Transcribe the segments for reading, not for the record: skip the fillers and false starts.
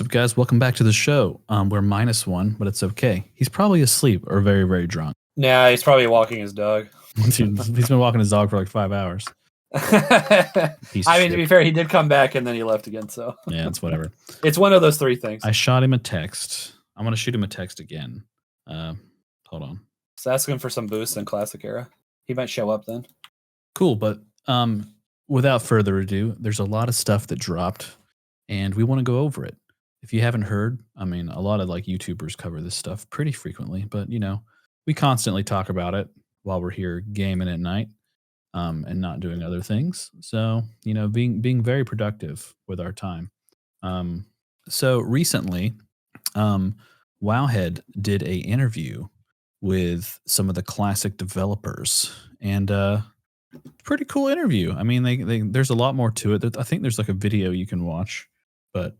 up, guys? Welcome back to the show. We're -1, but it's okay. He's probably asleep or very, very drunk. Nah, he's probably walking his dog. He's been walking his dog for like 5 hours. I mean, to be fair, he did come back and then he left again. So yeah, it's whatever. It's one of those three things. I shot him a text. I'm gonna shoot him a text again. Hold on. Just asking for some boost in Classic Era. He might show up then. Cool, but without further ado, there's a lot of stuff that dropped, and we want to go over it. If you haven't heard, I mean, a lot of like YouTubers cover this stuff pretty frequently, but you know, we constantly talk about it while we're here gaming at night, and not doing other things. So, you know, being very productive with our time. So recently, Wowhead did a interview with some of the classic developers, and pretty cool interview. I mean, there's a lot more to it. I think there's like a video you can watch, but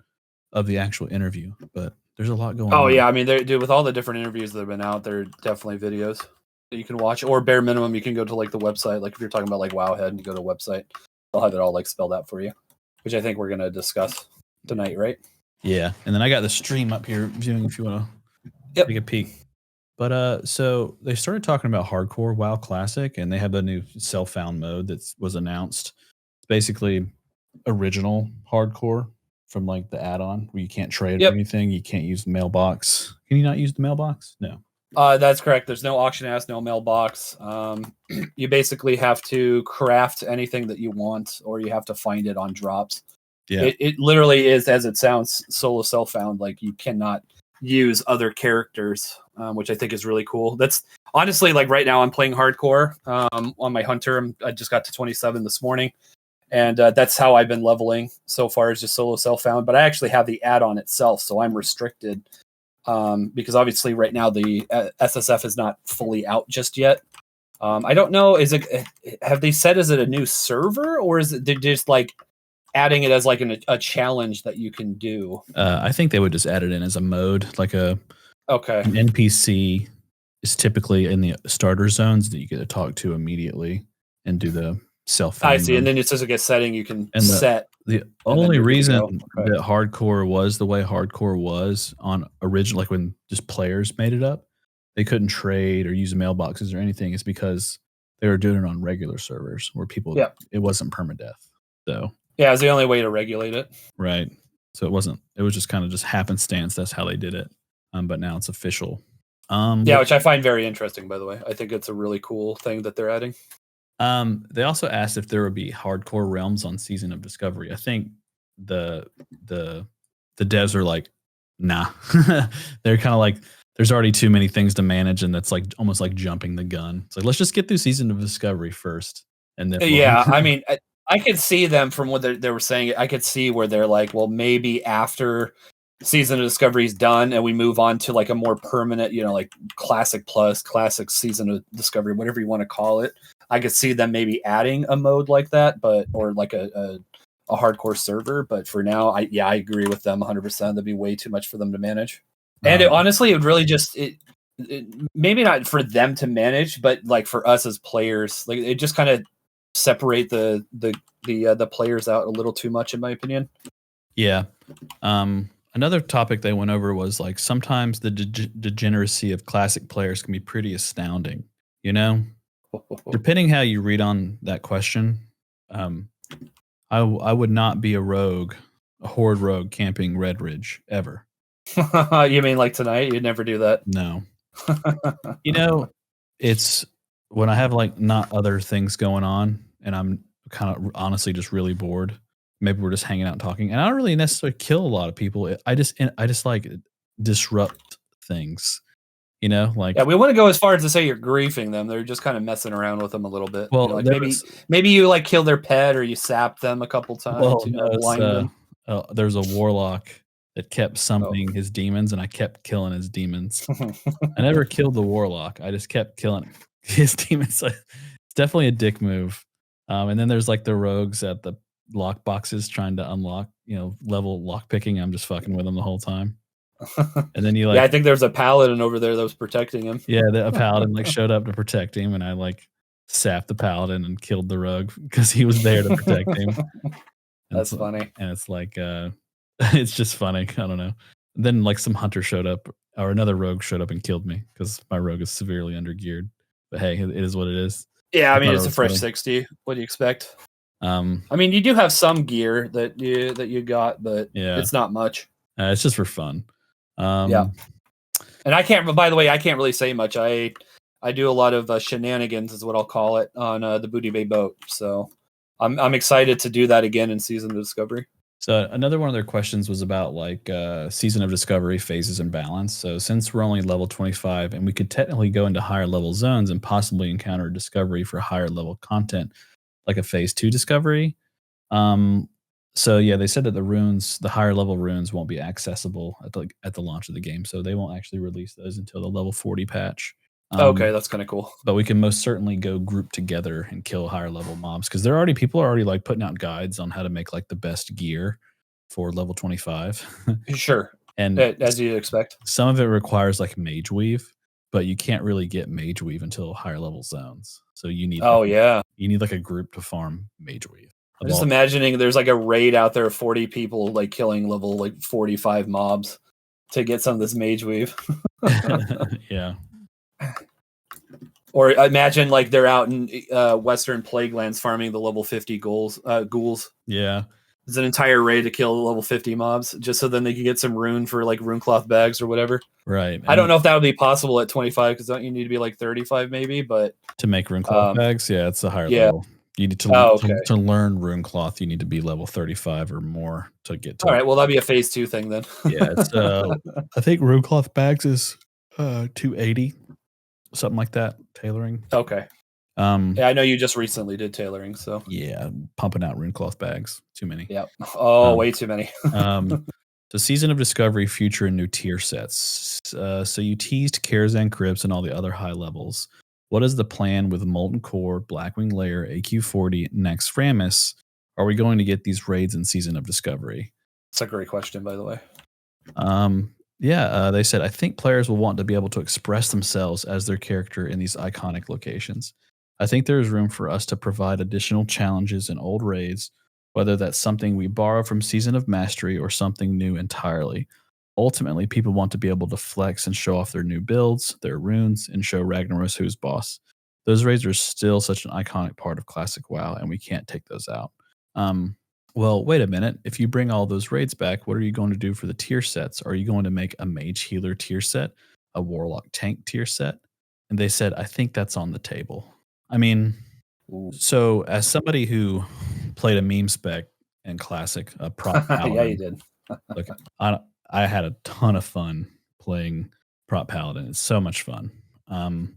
of the actual interview. But there's a lot going on. Oh yeah, I mean, dude, with all the different interviews that have been out, there are definitely videos that you can watch, or bare minimum, you can go to like the website. Like if you're talking about like Wowhead, and you go to a website, they'll have it all like spelled out for you, which I think we're gonna discuss tonight, right? Yeah, and then I got the stream up here viewing if you want to take a peek. But so they started talking about hardcore WoW Classic, and they have a new self-found mode that was announced. It's basically original hardcore from like the add-on where you can't trade or anything. You can't use the mailbox. Can you not use the mailbox? No. That's correct. There's no auction house, no mailbox. You basically have to craft anything that you want, or you have to find it on drops. Yeah. It literally is, as it sounds, solo self-found. Like you cannot use other characters, which I think is really cool. That's honestly like right now I'm playing hardcore on my hunter. I just got to 27 this morning, and that's how I've been leveling so far, is just solo self-found. But I actually have the add-on itself, so I'm restricted because obviously right now the SSF is not fully out just yet. I don't know. Have they said, is it a new server, or is it they're just like adding it as like a challenge that you can do? I think they would just add it in as a mode, like an NPC is typically in the starter zones that you get to talk to immediately and do the self. I see, and then it's just like a setting you can set. The only reason that hardcore was the way hardcore was on original, like when just players made it up, they couldn't trade or use mailboxes or anything, is because they were doing it on regular servers where people, it wasn't permadeath. So yeah, it's the only way to regulate it. Right. So it was just kind of just happenstance. That's how they did it. But now it's official. Which I find very interesting, by the way. I think it's a really cool thing that they're adding. They also asked if there would be hardcore realms on Season of Discovery. I think the devs are like, nah. They're kind of like, there's already too many things to manage, and that's like almost like jumping the gun. It's like, let's just get through Season of Discovery first, and then I mean, I could see them from what they were saying. I could see where they're like, well, maybe after Season of Discovery is done and we move on to like a more permanent, you know, like Classic Plus, Classic Season of Discovery, whatever you want to call it. I could see them maybe adding a mode like that, or like a hardcore server. But for now, I agree with them 100%. That'd be way too much for them to manage. And honestly, it would really just maybe not for them to manage, but like for us as players, like it just kind of separate the players out a little too much, in my opinion. Yeah. Another topic they went over was like sometimes the degeneracy of classic players can be pretty astounding. You know, depending how you read on that question, I would not be a horde rogue camping Red Ridge ever. You mean like tonight? You'd never do that? No. You know, it's when I have like not other things going on and I'm kind of honestly just really bored. Maybe we're just hanging out and talking, and I don't really necessarily kill a lot of people. I just like disrupt things, you know, like, we want to go as far as to say you're griefing them. They're just kind of messing around with them a little bit. Well, you know, like maybe you like kill their pet, or you sap them a couple times. Well, there's a warlock that kept summoning his demons, and I kept killing his demons. I never killed the warlock. I just kept killing his demons. It's definitely a dick move. And then there's like the rogues at the lock boxes trying to unlock, you know, level lock picking. I'm just fucking with them the whole time. And then you like, I think there's a paladin over there that was protecting him. Yeah, a paladin like showed up to protect him, and I like sapped the paladin and killed the rogue because he was there to protect him. That's funny. And it's like, It's just funny. I don't know. Then like some hunter showed up or another rogue showed up and killed me because my rogue is severely undergeared. But hey, it is what it is. Yeah, I I mean thought it it's a was fresh funny. 60. What do you expect? Um, I mean, you do have some gear that you got, but yeah, it's not much. it's just for fun. Yeah, Um, and I can't. By the way, I can't really say much. I do a lot of shenanigans, is what I'll call it, on the Booty Bay boat. So I'm excited to do that again in Season of Discovery. so another one of their questions was about like season of discovery phases and balance. So since we're only level 25 and we could technically go into higher level zones and possibly encounter discovery for higher level content, like a phase 2 discovery. Um, so yeah, they said that the runes, the higher level runes, won't be accessible at the launch of the game. So they won't actually release those until the level 40 patch. Okay, Um, that's kind of cool. but we can most certainly go group together and kill higher level mobs because people are already like putting out guides on how to make like the best gear for level 25. Sure, And as you'd expect. some of it requires like mage weave, but you can't really get mage weave until higher level zones. So Oh yeah, you need like a group to farm mage weave I'm of just all. imagining there's like a raid out there of 40 people like killing level like 45 mobs to get some of this mage weave. Yeah. Or imagine like they're out in Western Plaguelands farming the level 50 ghouls. Yeah. It's an entire raid to kill level 50 mobs just so then they can get some rune for like rune cloth bags or whatever. Right. I And don't know if that would be possible at 25 because don't you need to be like 35 maybe? But to make rune cloth um, bags, yeah, it's a higher yeah. level. You need Oh, okay. to learn rune cloth, you need to be level 35 or more to get All to. right. Well, that'd be a phase 2 thing then. Yeah, it's I think rune cloth bags is 280, something like that, tailoring. Okay. Um Yeah, I know you just recently did tailoring, so yeah, pumping out rune cloth bags, too many. yeah. Oh, Um way too many. um the Season of Discovery future and new tier sets. So you teased Karazhan Crypts and all the other high levels. What is the plan with Molten Core, Blackwing Lair, AQ40, Next Framus? Are we going to get these raids in Season of Discovery? That's a great question, by the way. Yeah, they said, I think players will want to be able to express themselves as their character in these iconic locations. I think there is room for us to provide additional challenges in old raids, whether that's something we borrow from Season of Mastery or something new entirely. Ultimately, people want to be able to flex and show off their new builds, their runes, and show Ragnaros who's boss. Those raids are still such an iconic part of classic WoW, and we can't take those out. Um, well, wait a minute. If you bring all those raids back, what are you going to do for the tier sets? Are you going to make a mage healer tier set, a warlock tank tier set? And they said, I think that's on the table. I mean, Ooh. so as somebody who played a meme spec in classic, a prop Yeah, you paladin, did. look, I had a ton of fun playing prop paladin. It's so much fun. Um,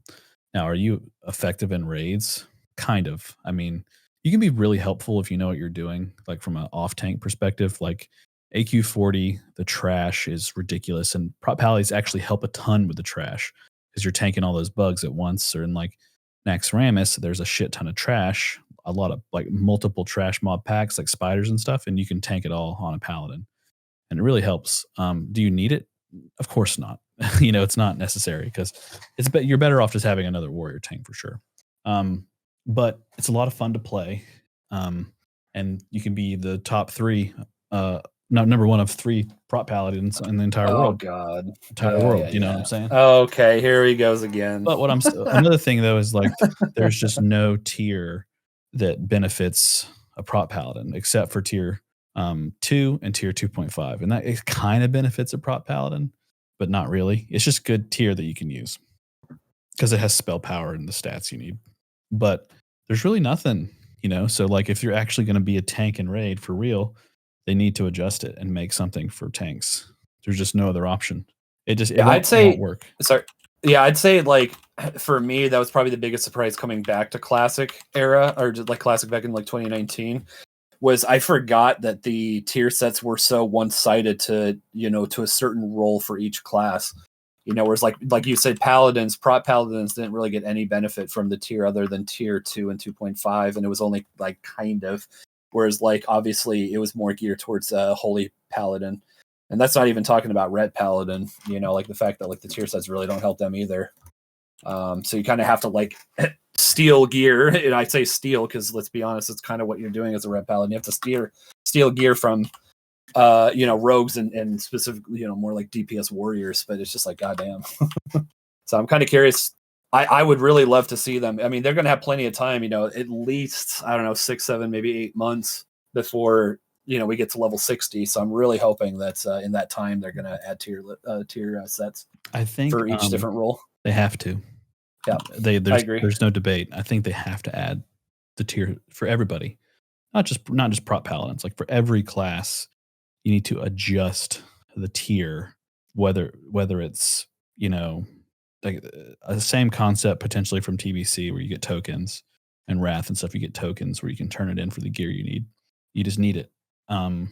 Now, are you effective in raids? Kind of. I mean, you can be really helpful if you know what you're doing, like from an off tank perspective. Like AQ40, the trash is ridiculous, and prop paladins actually help a ton with the trash because you're tanking all those bugs at once. Or in like Naxxramas, there's a shit ton of trash, a lot of like multiple trash mob packs like spiders and stuff, and you can tank it all on a paladin and it really helps. Do you need it? Of course not. It's not necessary because you're better off just having another warrior tank for sure. But it's a lot of fun to play, and you can be the top three, not number one of three prop paladins in the entire Oh world. God. Entire Yeah, world. yeah, You know what I'm yeah. saying? Okay, here he goes again. But what another thing though is like there's just no tier that benefits a prop paladin except for tier 2 and tier 2.5, and that it kind of benefits a prop paladin, but not really. It's just good tier that you can use because it has spell power and the stats you need. But there's really nothing, So like if you're actually going to be a tank and raid for real, they need to adjust it and make something for tanks. There's just no other option. It Yeah, I'd won't say work. sorry. Yeah, I'd say like for me that was probably the biggest surprise coming back to classic era or just like classic back in like 2019 was I forgot that the tier sets were so one-sided to a certain role for each class. Whereas like you said, prop paladins didn't really get any benefit from the tier other than tier 2 and 2.5, and it was only like kind of. Whereas like obviously it was more geared towards holy paladin, and that's not even talking about red paladin. Like the fact that like the tier sets really don't help them either. So you kind of have to like steal gear, and I say steal because let's be honest, it's kind of what you're doing as a red paladin. You have to steal gear from rogues and specifically, more like DPS warriors, but it's just like, goddamn. So I'm kind of curious. I would really love to see them. I mean, they're going to have plenty of time, at least, I don't know, 6, 7, maybe 8 months before, we get to level 60. So I'm really hoping that in that time, they're going to add tier sets I think for each different role. they have to. Yeah, I agree. There's no debate. I think they have to add the tier for everybody, not just prop paladins. Like for every class, you need to adjust the tier, whether it's like the same concept potentially from TBC where you get tokens and Wrath and stuff. You get tokens where you can turn it in for the gear you need. You just need it. Now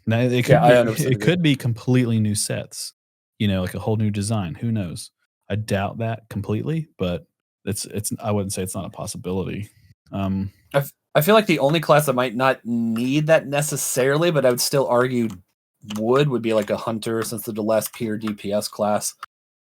it could be completely new sets, like a whole new design. Who knows? I doubt that completely, but it's I wouldn't say it's not a possibility. I feel like the only class that might not need that necessarily, but I would still argue would be like a hunter, since they're the last pure DPS class.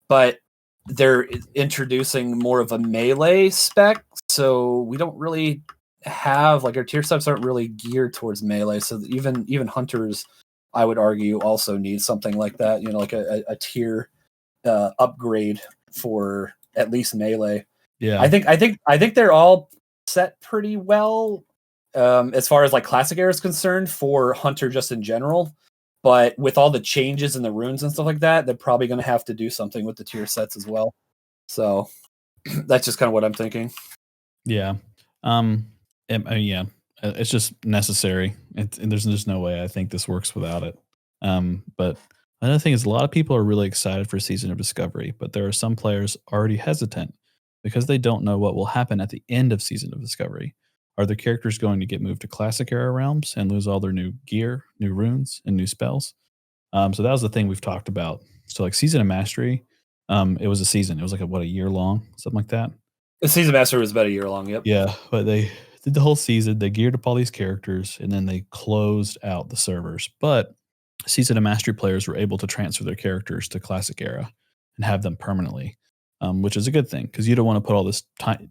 But they're introducing more of a melee spec, so we don't really have, like, our tier subs aren't really geared towards melee. So even hunters, I would argue, also need something like that. Like a tier upgrade for at least melee. Yeah, I think they're all set pretty well as far as like classic era is concerned for hunter just in general. But with all the changes in the runes and stuff like that, they're probably going to have to do something with the tier sets as well. So that's just kind of what I'm thinking. Yeah. Yeah. It's just necessary. And there's just no way I think this works without it. But another thing is a lot of people are really excited for Season of Discovery, but there are some players already hesitant because they don't know what will happen at the end of Season of Discovery. Are their characters going to get moved to Classic Era realms and lose all their new gear, new runes, and new spells? So that was the thing we've talked about. So like Season of Mastery, it was a season. It was like a year long, something like that. The Season Master was about a year long. Yep. Yeah, but they did the whole season. They geared up all these characters, and then they closed out the servers. But Season of Mastery players were able to transfer their characters to Classic Era and have them permanently, which is a good thing because you don't want to put all this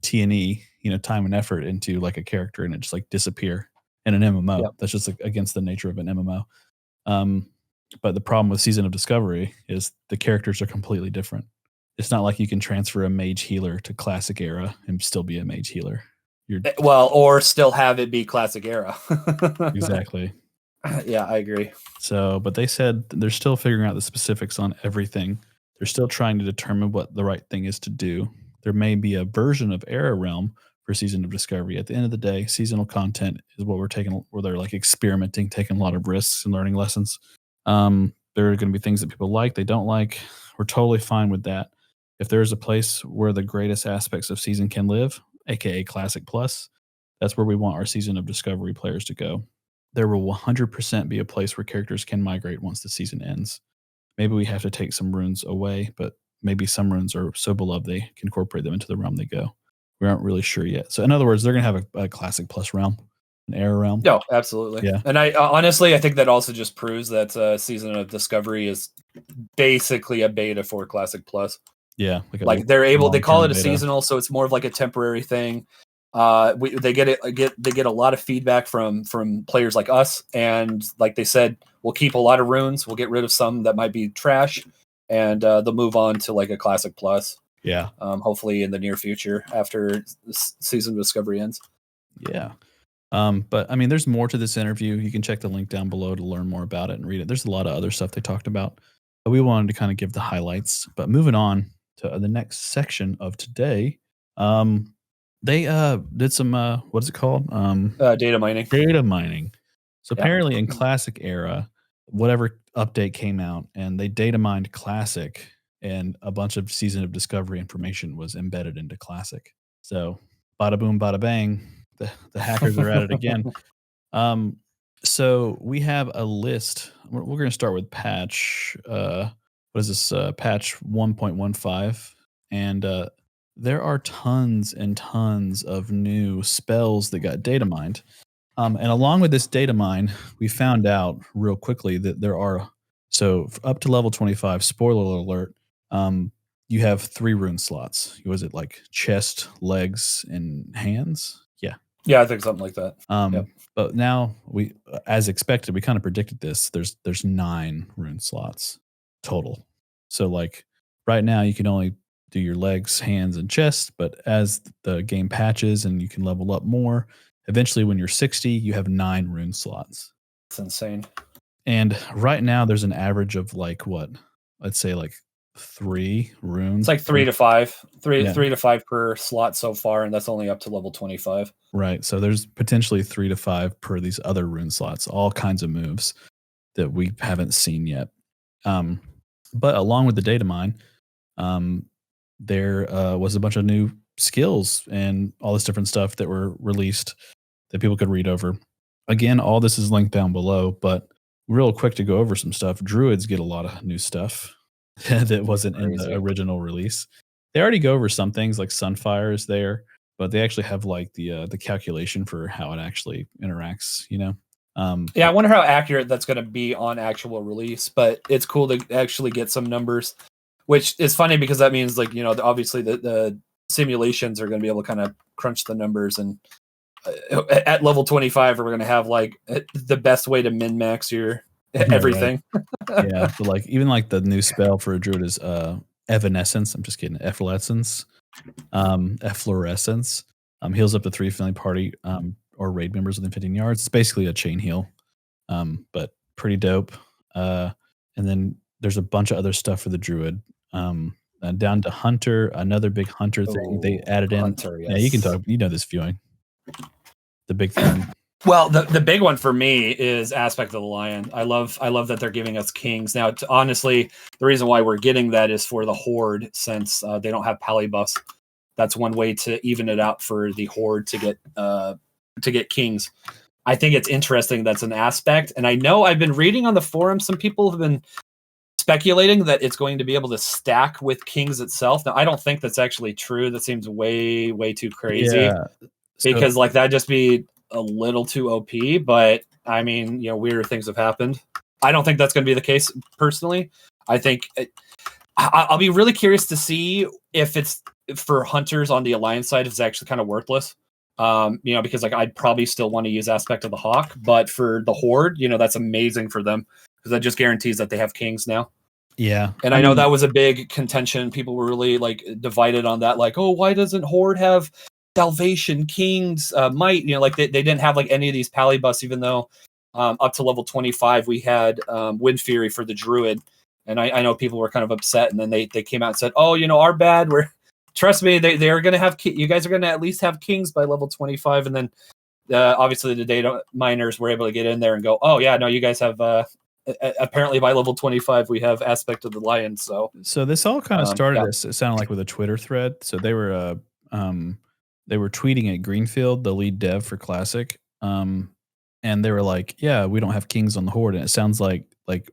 T&E, time and effort into like a character and it just like disappear in an MMO. Yep. That's just like against the nature of an MMO. But the problem with Season of Discovery is the characters are completely different. It's not like you can transfer a mage healer to Classic Era and still be a mage healer. Or still have it be Classic Era. Exactly. Yeah, I agree. So, but they said they're still figuring out the specifics on everything. They're still trying to determine what the right thing is to do. There may be a version of Era Realm for Season of Discovery. At the end of the day, seasonal content is what we're taking, where they're like experimenting, taking a lot of risks and learning lessons. There are going to be things that people like, they don't like. We're totally fine with that. If there's a place where the greatest aspects of season can live, aka Classic Plus, that's where we want our Season of Discovery players to go. There will 100% be a place where characters can migrate once the season ends. Maybe we have to take some runes away, but maybe some runes are so beloved they can incorporate them into the realm they go. We aren't really sure yet. So in other words, they're going to have a Classic Plus realm, an Era realm. No, absolutely. Yeah. And I honestly, I think that also just proves that Season of Discovery is basically a beta for Classic Plus. Yeah. Like they call it a seasonal, so it's more of like a temporary thing. They get a lot of feedback from players like us, and like they said, we'll keep a lot of runes, we'll get rid of some that might be trash, and they'll move on to like a Classic Plus. Yeah. Hopefully in the near future after Season of Discovery ends. Yeah. But I mean, there's more to this interview. You can check the link down below to learn more about it and read it. There's a lot of other stuff they talked about, but we wanted to kind of give the highlights. But moving on to the next section of today, they did some what is it called? Data mining. Data mining. So apparently in Classic Era, whatever update came out, and they data mined Classic, and a bunch of Season of Discovery information was embedded into Classic. So bada boom, bada bang. The hackers are at it again. So we have a list. We're going to start with patch. What is this? Patch 1.15, and there are tons and tons of new spells that got data mined. And along with this data mine, we found out real quickly that there are, so up to level 25. Spoiler alert. You have 3 rune slots. Was it like chest, legs, and hands? Yeah. Yeah, I think something like that. Yep. But now we, as expected, we kind of predicted this. There's 9 rune slots total. So like right now you can only do your legs, hands, and chest, but as the game patches and you can level up more, eventually when you're 60, you have 9 rune slots. It's insane. And right now there's an average of like what? Let's say like 3 runes. It's like 3 to 5, Yeah. 3 to 5 per slot so far, and that's only up to level 25. Right. So there's potentially 3 to 5 per these other rune slots, all kinds of moves that we haven't seen yet. But along with the data mine, um, there was a bunch of new skills and all this different stuff that were released that people could read over. Again, all this is linked down below, but real quick to go over some stuff. Druids get a lot of new stuff that wasn't in the Crazy. original release. They already go over some things like Sunfire is there, but they actually have like the calculation for how it actually interacts. Yeah, I wonder how accurate that's going to be on actual release, but it's cool to actually get some numbers, which is funny because that means like, obviously the simulations are going to be able to kind of crunch the numbers, and at level 25 we're going to have like the best way to min max your everything. Yeah, but like even like the new spell for a druid is evanescence. I'm just kidding. Efflorescence. Efflorescence. Heals up to 3 family party or raid members within 15 yards. It's basically a chain heal. But pretty dope. And then there's a bunch of other stuff for the druid. Down to hunter, another big hunter thing they added in. Hunter, Yeah, you can yes. talk. You know this viewing. The big thing. Well, the big one for me is Aspect of the Lion. I love that they're giving us kings now. Honestly, the reason why we're getting that is for the horde, since they don't have pally buffs. That's one way to even it out for the horde to get kings. I think it's interesting that's an aspect, and I know I've been reading on the forum. Some people have been speculating that it's going to be able to stack with kings itself. Now, I don't think that's actually true. That seems way too crazy. Yeah. Because like that'd just be a little too OP, but I mean, weirder things have happened. I don't think that's going to be the case personally. I think I'll be really curious to see if it's for hunters on the Alliance side, if it's actually kind of worthless. Because like I'd probably still want to use Aspect of the Hawk, but for the Horde, that's amazing for them because that just guarantees that they have kings now. Yeah. And I know that was a big contention. People were really like divided on that. Like, oh, why doesn't Horde have Salvation, Kings, Might? Like they didn't have like any of these pally buffs, even though up to level 25 we had Wind Fury for the Druid. And I know people were kind of upset, and then they came out and said, oh, our bad. Trust me, they are going to have you guys are going to at least have kings by level 25. And then obviously the data miners were able to get in there and go, oh yeah, no, you guys have apparently by level 25 we have Aspect of the Lion. So this all kind of started as it sounded like with a Twitter thread. So they were tweeting at Greenfield, the lead dev for Classic, and they were like, yeah, we don't have kings on the Horde, and it sounds like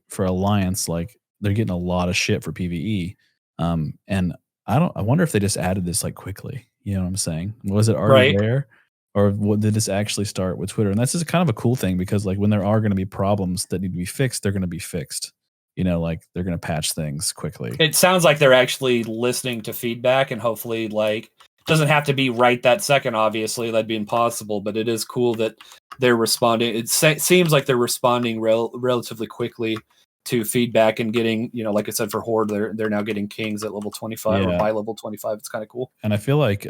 for Alliance, like they're getting a lot of shit for PvE. And I wonder if they just added this like quickly. You know what I'm saying? Was it already there? Or did this actually start with Twitter? And that's just kind of a cool thing because like when there are going to be problems that need to be fixed, they're going to be fixed. Like they're going to patch things quickly. It sounds like they're actually listening to feedback, and hopefully like doesn't have to be right that second. Obviously that'd be impossible, but it is cool that they're responding. It seems like they're responding relatively quickly to feedback and getting, like I said, for Horde, they're now getting kings at level 25 or by level 25. It's kind of cool. And I feel like,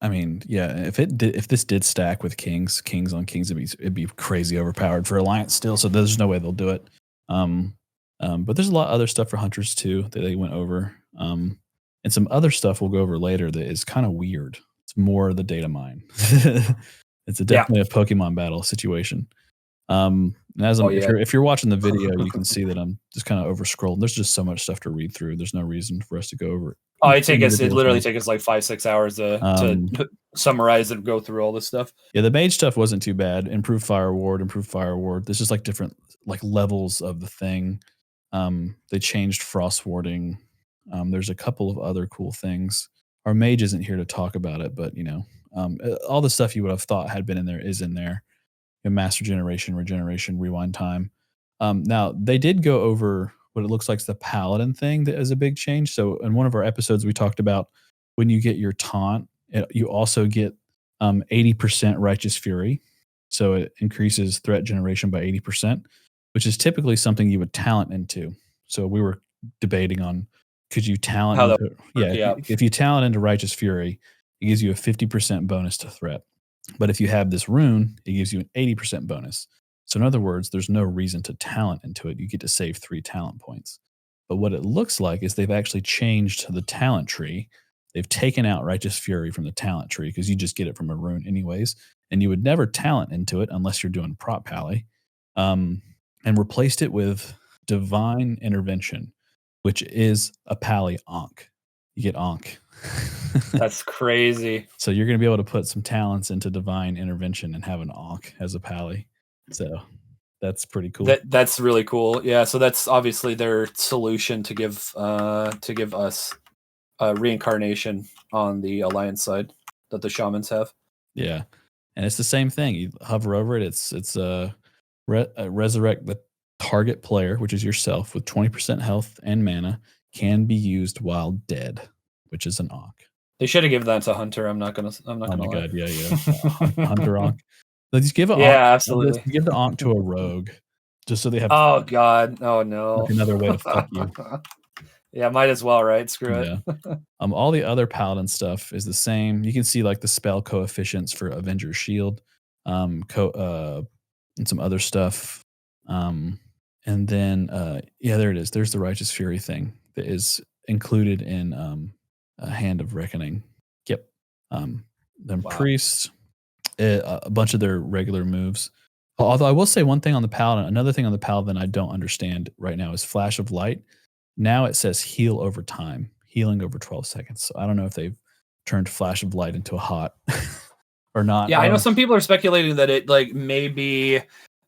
if this did stack with kings on kings, it'd be crazy overpowered for Alliance still. So there's no way they'll do it. But there's a lot of other stuff for hunters too that they went over. And some other stuff we'll go over later that is kind of weird. It's more the data mine. It's definitely a Pokemon battle situation. If you're watching the video, you can see that I'm just kind of over scrolling. There's just so much stuff to read through. There's no reason for us to go over it. Oh, it literally takes us like 5-6 hours to summarize and go through all this stuff. Yeah, the mage stuff wasn't too bad. Improved fire ward. There's just like different like levels of the thing. They changed frost warding. There's a couple of other cool things. Our mage isn't here to talk about it, but all the stuff you would have thought had been in there is in there. Master generation, regeneration, rewind time. Now they did go over what it looks like is the paladin thing that is a big change. So in one of our episodes, we talked about when you get your taunt, you also get 80% Righteous Fury. So it increases threat generation by 80%, which is typically something you would talent into. So we were debating on could you talent How that into work? yeah, Yeah. if you talent into Righteous Fury, it gives you a 50% bonus to threat. But if you have this rune, it gives you an 80% bonus. So in other words, there's no reason to talent into it. You get to save 3 talent points. But what it looks like is they've actually changed the talent tree. They've taken out Righteous Fury from the talent tree because you just get it from a rune anyways, and you would never talent into it unless you're doing prop pally, and replaced it with Divine Intervention, which is a pally Ankh. You get Ankh. That's crazy. So you're going to be able to put some talents into Divine Intervention and have an Ankh as a pally. So that's pretty cool. That's really cool. Yeah, so that's obviously their solution to give us reincarnation on the alliance side that the shamans have. Yeah, and it's the same thing. You hover over it. It's resurrect the target player, which is yourself, with 20% health and mana, can be used while dead, which is an Ankh. They should have given that to Hunter. I'm not gonna Oh my lie. god, yeah. Hunter Ankh. Let's give an Ankh. Yeah, absolutely. Give the Ankh to a rogue, just so they have Oh god. Oh no. like another way to fuck you. Yeah, might as well, right? Screw Yeah. it. All the other paladin stuff is the same. You can see like the spell coefficients for Avenger's Shield, and some other stuff. And then yeah, there it is. There's the Righteous Fury thing that is included in a Hand of Reckoning. Yep. Then Wow. priests, a bunch of their regular moves. Although I will say one thing on the paladin, another thing on the paladin I don't understand right now is Flash of Light. Now it says heal over time, healing over 12 seconds. So I don't know if they've turned Flash of Light into a hot or not. Yeah, I know some people are speculating that it like may be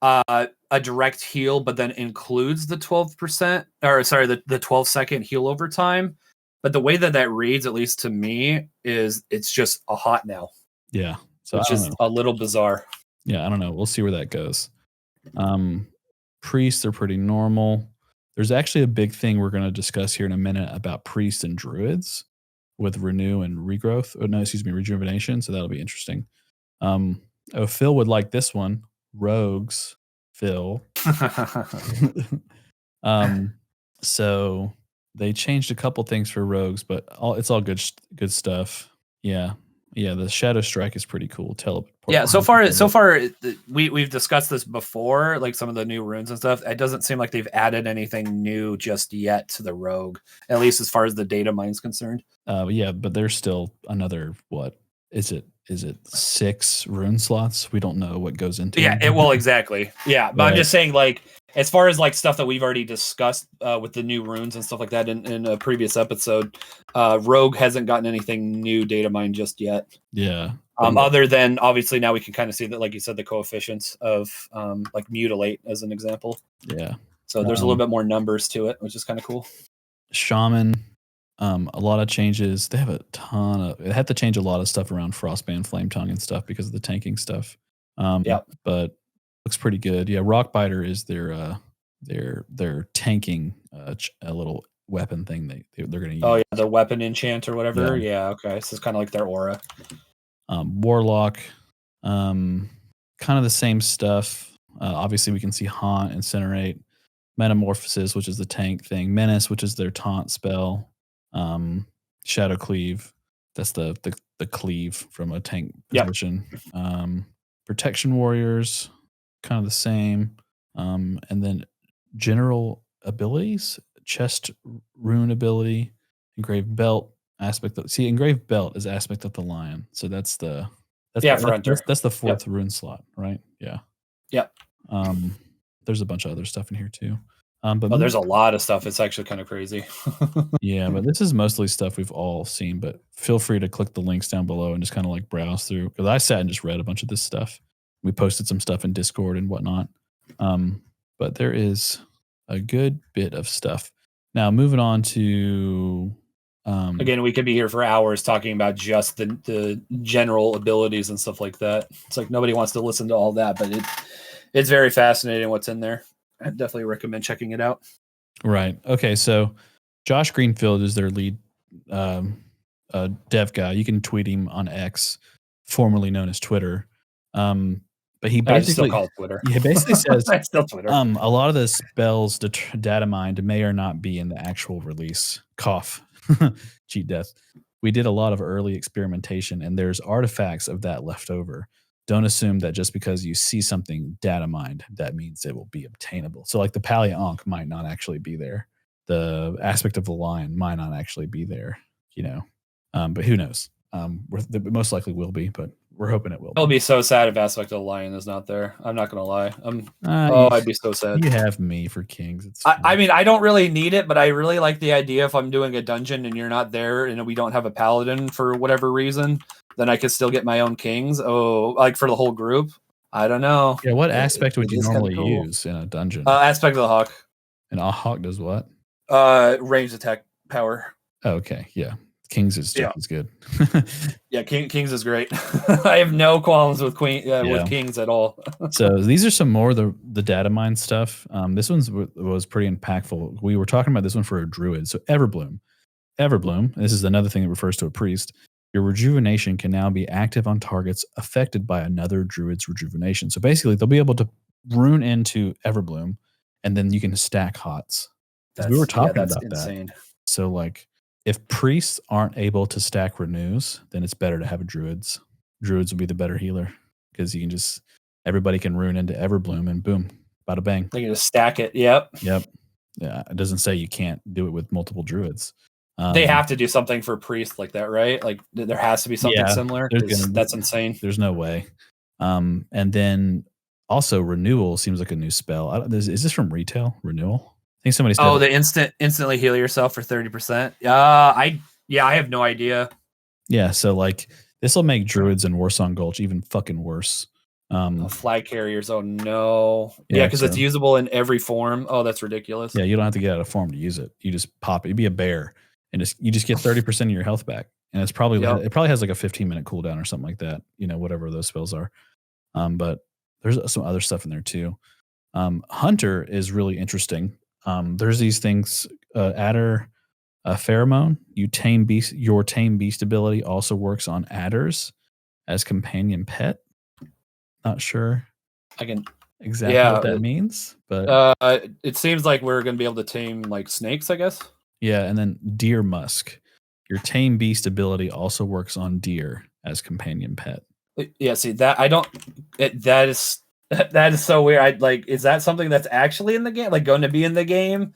a direct heal, but then includes the 12% or sorry, the 12-second heal over time. But the way that reads, at least to me, is it's just a hot now. Yeah. So which is a little bizarre. Yeah, I don't know. We'll see where that goes. Priests are pretty normal. There's actually a big thing we're going to discuss here in a minute about priests and druids with renew and regrowth. Oh, no, excuse me, rejuvenation. So that'll be interesting. Phil would like this one. Rogues, Phil. So they changed a couple things for rogues, but it's all good stuff. Yeah. Yeah, the Shadow Strike is pretty cool. Yeah, so far we've discussed this before, like some of the new runes and stuff. It doesn't seem like they've added anything new just yet to the rogue, at least as far as the data mine's concerned. Yeah, but there's still another what is it 6 rune slots? We don't know what goes into it. Well, exactly. Yeah, but right. I'm just saying, like, as far as like stuff that we've already discussed with the new runes and stuff like that in a previous episode, rogue hasn't gotten anything new data mine just yet. Yeah. Other than obviously now we can kind of see that, like you said, the coefficients of like mutilate as an example. Yeah. So there's a little bit more numbers to it, which is kind of cool. Shaman, a lot of changes. They have a ton of. It had to change a lot of stuff around Frostband, Flame Tongue, and stuff because of the tanking stuff. Yeah. But looks pretty good. Yeah. Rockbiter is their tanking a little weapon thing they're going to use. Oh yeah, the weapon enchant or whatever. Yeah. Okay. So it's kind of like their aura. Warlock, kind of the same stuff. Obviously, we can see Haunt, Incinerate, Metamorphosis, which is the tank thing, Menace, which is their taunt spell, Shadow Cleave, that's the cleave from a tank position. Protection Warriors, kind of the same, and then general abilities, Chest Rune ability, Engraved Belt. Engraved Belt is aspect of the lion, so that's the Hunter. That's the 4th rune slot, right? Yeah. Yep. There's a bunch of other stuff in here too. But there's a lot of stuff. It's actually kind of crazy. Yeah, but this is mostly stuff we've all seen. But feel free to click the links down below and just kind of like browse through, because I sat and just read a bunch of this stuff. We posted some stuff in Discord and whatnot. But there is a good bit of stuff. Now moving on to. Again, we could be here for hours talking about just the general abilities and stuff like that. It's like nobody wants to listen to all that, but it's very fascinating what's in there. I definitely recommend checking it out. Right. Okay. So Josh Greenfield is their lead dev guy. You can tweet him on X, formerly known as Twitter. But he I just still basically call it Twitter. says It's still Twitter. a lot of the spells data mined may or not be in the actual release. Cough. Cheat death. We did a lot of early experimentation, and there's artifacts of that left over. Don't assume that just because you see something data mined, that means it will be obtainable. So, like the Palea Ankh might not actually be there. The aspect of the lion might not actually be there, but who knows? Most likely will be, but we're hoping it will It'll be. be so sad if Aspect of the Lion is not there. I'm not gonna lie. You, I'd be so sad. You have me for kings. It's I mean, I don't really need it, but I really like the idea if I'm doing a dungeon and you're not there and we don't have a paladin for whatever reason, then I could still get my own kings. Oh, like for the whole group. I don't know. Yeah, what aspect would you normally cool. use in a dungeon? Aspect of the Hawk. And a hawk does what? Ranged attack power. Oh, okay, yeah. Kings is just as good. Yeah, Kings is great. I have no qualms with with Kings at all. So these are some more of the data mine stuff. This was pretty impactful. We were talking about this one for a druid. So Everbloom. This is another thing that refers to a priest. Your rejuvenation can now be active on targets affected by another druid's rejuvenation. So basically, they'll be able to rune into Everbloom, and then you can stack hots. We were talking about insane. That. So like, if priests aren't able to stack renews, then it's better to have druids. Druids will be the better healer because you can everybody can rune into Everbloom and boom, bada bang. They can just stack it. Yep. Yeah, it doesn't say you can't do it with multiple druids. They have to do something for priests like that, right? Like there has to be something similar. That's insane. There's no way. And then also renewal seems like a new spell. Is this from retail? Renewal? I think somebody said. Oh, the instantly heal yourself for 30%. I have no idea. Yeah, so like this will make druids in Warsong Gulch even fucking worse. Flag carriers. Oh no. Yeah, because it's usable in every form. Oh, that's ridiculous. Yeah, you don't have to get out of form to use it. You just pop it. You'd be a bear, and you just get 30% of your health back. And it probably has like a 15-minute cooldown or something like that. Whatever those spells are. But there's some other stuff in there too. Hunter is really interesting. There's these things. Adder, pheromone. Your tame beast ability also works on adders as companion pet. Not sure. I can exactly what that means, but it seems like we're going to be able to tame like snakes, I guess. Yeah, and then deer musk. Your tame beast ability also works on deer as companion pet. Yeah, see that I don't. That is so weird. Is that something that's actually in the game? Like going to be in the game?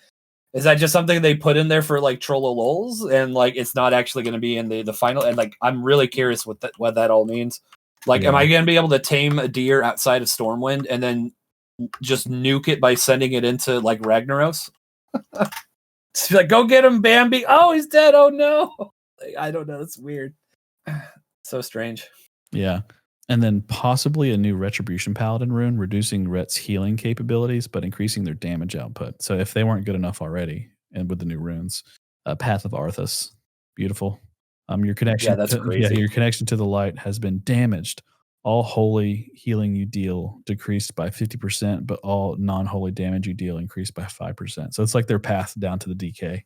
Is that just something they put in there for like trollolols and like it's not actually going to be in the final? And like I'm really curious what that all means. Like, am I going to be able to tame a deer outside of Stormwind and then just nuke it by sending it into like Ragnaros? Just be like, go get him, Bambi. Oh, he's dead. Oh no. Like, I don't know. That's weird. So strange. Yeah. And then possibly a new Retribution Paladin rune, reducing Ret's healing capabilities, but increasing their damage output. So if they weren't good enough already, and with the new runes, Path of Arthas, beautiful. Your connection, your connection to the light has been damaged. All holy healing you deal decreased by 50%, but all non-holy damage you deal increased by 5%. So it's like their path down to the DK.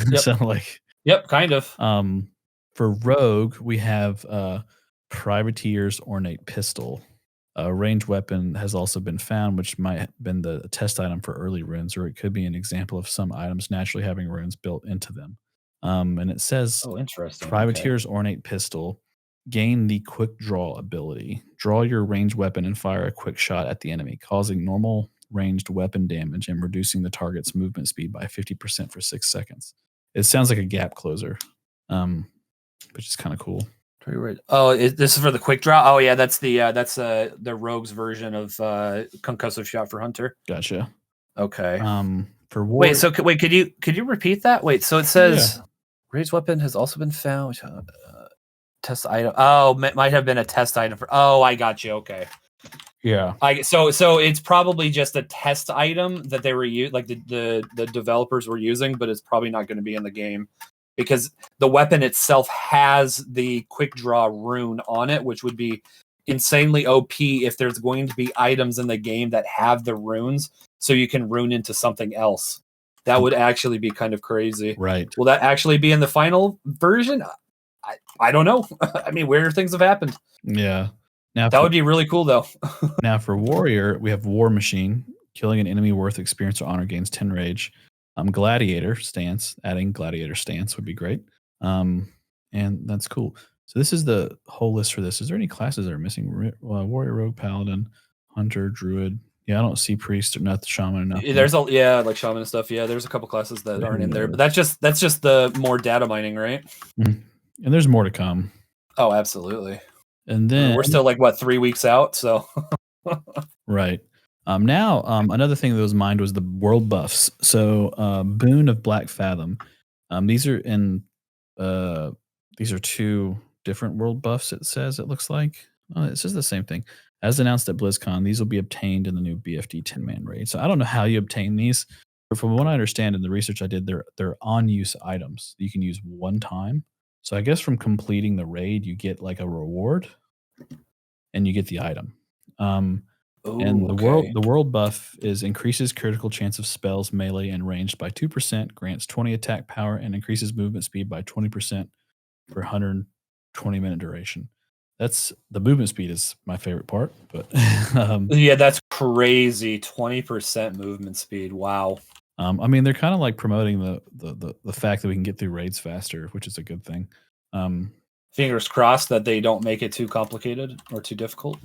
Yep. So like, kind of. For Rogue, we have Privateer's Ornate Pistol. A ranged weapon has also been found, which might have been the test item for early runes, or it could be an example of some items naturally having runes built into them. And it says, interesting. Privateer's Ornate Pistol, gain the quick draw ability. Draw your ranged weapon and fire a quick shot at the enemy, causing normal ranged weapon damage and reducing the target's movement speed by 50% for 6 seconds. It sounds like a gap closer, which is kind of cool. Oh, this is for the quick draw. Oh yeah, that's the rogue's version of concussive shot for Hunter. Gotcha. Okay. For war. Wait, could you repeat that? Wait, so it says ranged weapon has also been found. Test item. Oh, might have been a test item for. Oh, I got you. Okay. Yeah. So it's probably just a test item that they were like the developers were using, but it's probably not going to be in the game because the weapon itself has the quick draw rune on it, which would be insanely OP if there's going to be items in the game that have the runes, so you can rune into something else. That would actually be kind of crazy. Right. Will that actually be in the final version? I don't know. I mean, weirder things have happened. Yeah. Now That for would be really cool, though. warrior, we have War Machine. Killing an enemy worth experience or honor gains 10 rage. Gladiator stance. Adding gladiator stance would be great. And that's cool. So this is the whole list for this. Is there any classes that are missing? Warrior, rogue, paladin, hunter, druid. Yeah, I don't see priest or nothing, shaman or nothing. There's like shaman and stuff. Yeah, there's a couple classes that aren't in there, but that's just the more data mining, right? And there's more to come. Oh, absolutely. And then we're still like 3 weeks out, so right. Now, another thing that was mined was the world buffs. So, Boon of Black Fathom. These are in these are two different world buffs. It says it looks like it says the same thing. As announced at BlizzCon, these will be obtained in the new BFD 10-man raid. So I don't know how you obtain these, but from what I understand in the research I did, they're on use items you can use one time. So I guess from completing the raid, you get like a reward, and you get the item. And the world buff is increases critical chance of spells, melee, and ranged by 2%, grants 20 attack power, and increases movement speed by 20% for 120-minute duration. That's the movement speed is my favorite part, but yeah, that's crazy. 20% movement speed. Wow. I mean, they're kind of like promoting the fact that we can get through raids faster, which is a good thing. Fingers crossed that they don't make it too complicated or too difficult.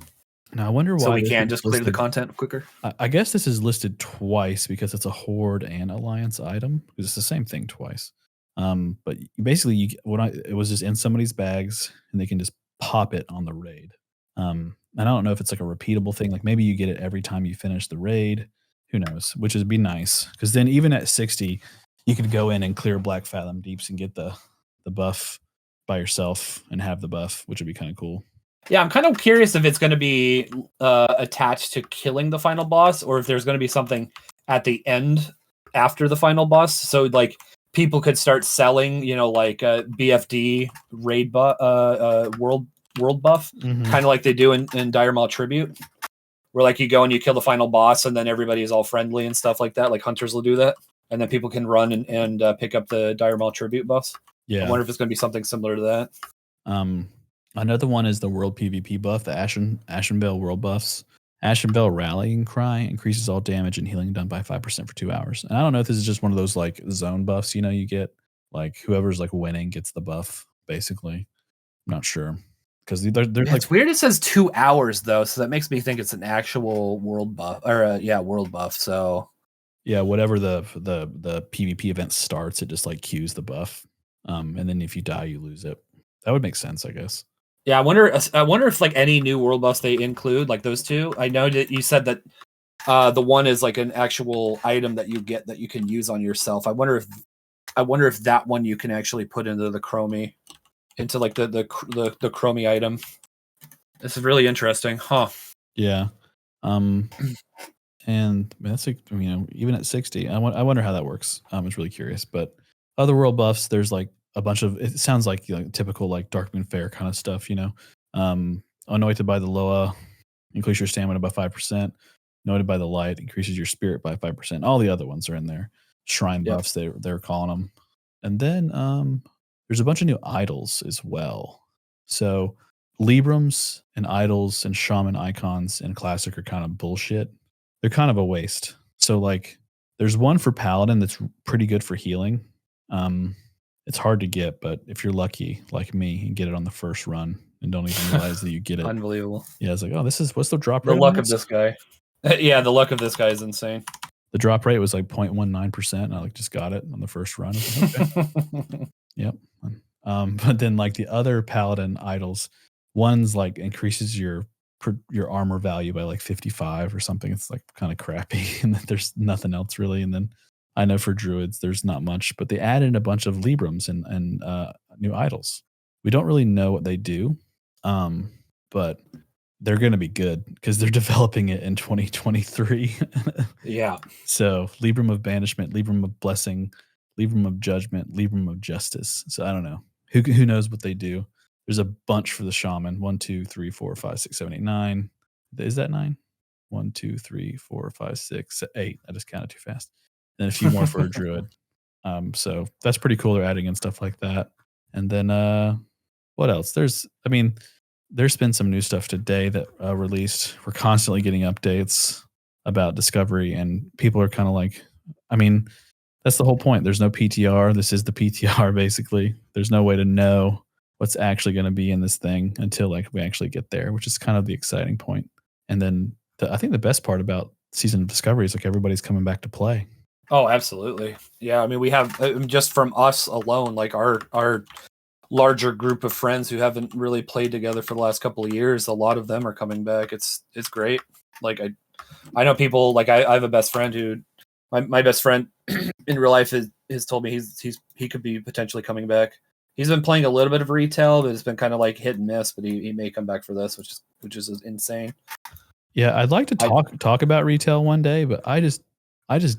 Now I wonder why so we can just clear the content quicker. I guess this is listed twice because it's a horde and alliance item. Because it's the same thing twice. But basically, it was just in somebody's bags, and they can just pop it on the raid. And I don't know if it's like a repeatable thing. Like maybe you get it every time you finish the raid. Who knows? Which would be nice because then even at 60, you could go in and clear Black Fathom Deeps and get the buff by yourself and have the buff, which would be kind of cool. Yeah, I'm kind of curious if it's going to be attached to killing the final boss, or if there's going to be something at the end after the final boss. So like people could start selling, like BFD raid world buff, kind of like they do in Dire Maul Tribute, where like you go and you kill the final boss, and then everybody is all friendly and stuff like that. Like hunters will do that, and then people can run and pick up the Dire Maul Tribute buffs. Yeah, I wonder if it's going to be something similar to that. Another one is the world PvP buff, the Ashenvale world buffs. Ashenvale Rallying Cry increases all damage and healing done by 5% for 2 hours. And I don't know if this is just one of those like zone buffs, you get like whoever's like winning gets the buff, basically. I'm not sure. Because they're like, it's weird it says 2 hours though, so that makes me think it's an actual world buff or world buff. So yeah, whatever the PvP event starts, it just like queues the buff. And then if you die, you lose it. That would make sense, I guess. Yeah, I wonder if like any new world buffs they include, like those two. I know that you said that the one is like an actual item that you get that you can use on yourself. I wonder if that one you can actually put into the Chromie, into like the Chromie item. This is really interesting, huh? Yeah. And that's like, even at 60, I wonder how that works. I was really curious. But other world buffs, there's like a bunch of, it sounds like typical like Darkmoon Fair kind of stuff, Anointed by the Loa, increase your stamina by 5%. Anointed by the Light, increases your spirit by 5%. All the other ones are in there. Shrine buffs, they're calling them. And then there's a bunch of new idols as well. So Librams and idols and shaman icons in Classic are kind of bullshit. They're kind of a waste. So like there's one for Paladin that's pretty good for healing. It's hard to get, but if you're lucky like me and get it on the first run and don't even realize that you get it. Unbelievable. Yeah, it's like, oh, what's the drop rate? The luck of this guy. Yeah, the luck of this guy is insane. The drop rate was like 0.19%, and I like just got it on the first run. Like, okay. Yep. But then like the other Paladin idols, one's like increases your armor value by like 55 or something. It's like kind of crappy, and then there's nothing else really. And then I know for druids there's not much, but they added a bunch of Librams and new idols. We don't really know what they do, but they're going to be good because they're developing it in 2023. Yeah. So Libram of Banishment, Libram of Blessing, Libram of Judgment, Libram of Justice. So I don't know. Who knows what they do? There's a bunch for the Shaman. 1, 2, 3, 4, 5, 6, 7, 8, 9. Is that 9? 1, 2, 3, 4, 5, 6, 8. I just counted too fast. And a few more for a Druid. So that's pretty cool. They're adding in stuff like that. And then What else? There's been some new stuff today that released. We're constantly getting updates about Discovery, and people are kind of like, I mean, that's the whole point. There's no PTR. This is the PTR basically. There's no way to know what's actually going to be in this thing until like we actually get there, which is kind of the exciting point. And then I think the best part about Season of Discovery is like everybody's coming back to play. Oh, absolutely. Yeah, I mean, we have just from us alone, like our larger group of friends who haven't really played together for the last couple of years. A lot of them are coming back. It's great. Like I know people like I have a best friend who my best friend in real life has told me he could be potentially coming back. He's been playing a little bit of retail, but it's been kind of like hit and miss. But he may come back for this, which is insane. Yeah, I'd like to talk about retail one day, but I just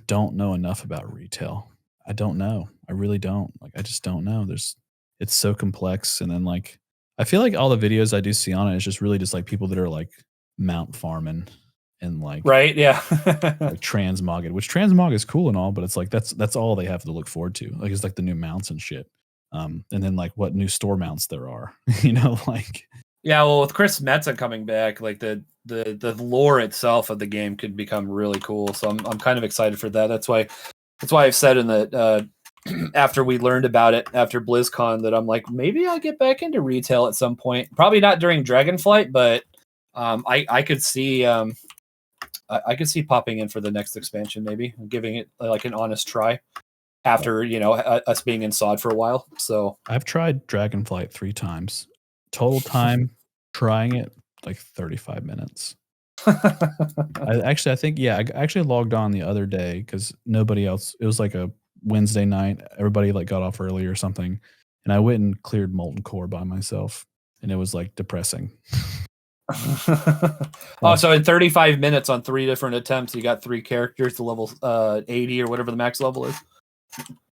don't know enough about retail. I don't know. I really don't. Like I just don't know. It's so complex, and then like I feel like all the videos I do see on it is just really just like people that are like mount farming and Right? Yeah. like transmog it, which transmog is cool and all, but it's like that's all they have to look forward to. Like it's like the new mounts and shit. And then like what new store mounts there are, like Yeah, well, with Chris Metzen coming back, like the lore itself of the game could become really cool. So I'm kind of excited for that. That's why I've said in the after we learned about it after BlizzCon that I'm like maybe I'll get back into retail at some point. Probably not during Dragonflight, but I could see I could see popping in for the next expansion, maybe giving it like an honest try after us being in SOD for a while. So I've tried Dragonflight 3 times. Total time trying it like 35 minutes. I think I actually logged on the other day because nobody else. It was like a Wednesday night. Everybody like got off early or something, and I went and cleared Molten Core by myself, and it was like depressing. Oh, so in 35 minutes on 3 different attempts, you got 3 characters to level 80 or whatever the max level is.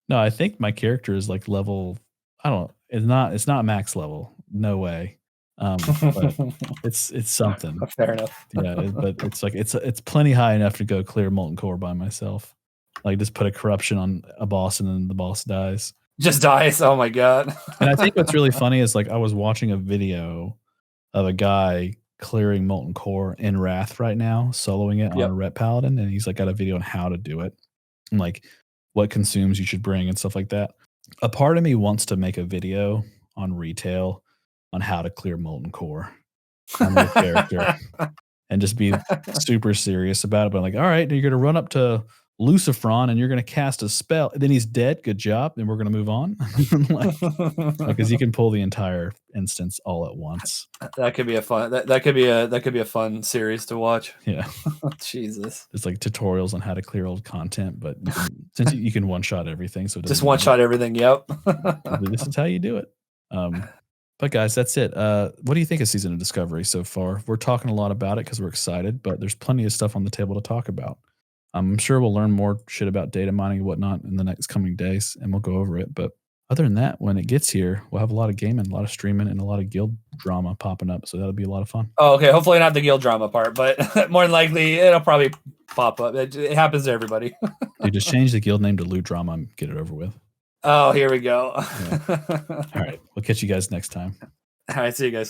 No, I think my character is like level. I don't. It's not max level. No way. But it's something. Fair enough. Yeah, but it's like it's plenty high enough to go clear Molten Core by myself. Like just put a corruption on a boss and then the boss dies. Just dies. Oh my god. And I think what's really funny is like I was watching a video of a guy clearing Molten Core in Wrath right now, soloing it on Yep. a Ret Paladin, and he's like got a video on how to do it and like what consumes you should bring and stuff like that. A part of me wants to make a video on retail on how to clear Molten Core on your character and just be super serious about it. But like, all right, you're gonna run up to Lucifron and you're gonna cast a spell. Then he's dead. Good job. Then we're gonna move on. Because you can pull the entire instance all at once. That could be a fun. That could be a fun series to watch. Yeah, Jesus. it's like tutorials on how to clear old content, but since you can one shot everything, so it Just doesn't one matter. shot everything. Yep. This is how you do it. But guys, that's it. What do you think of Season of Discovery so far? We're talking a lot about it because we're excited, but there's plenty of stuff on the table to talk about. I'm sure we'll learn more shit about data mining and whatnot in the next coming days, and we'll go over it. But other than that, when it gets here, we'll have a lot of gaming, a lot of streaming, and a lot of guild drama popping up. So that'll be a lot of fun. Oh, okay. Hopefully not the guild drama part, but more than likely it'll probably pop up. It happens to everybody. Dude, just change the guild name to Loot Drama and get it over with. Oh, here we go. Yeah. All right. We'll catch you guys next time. All right. See you guys.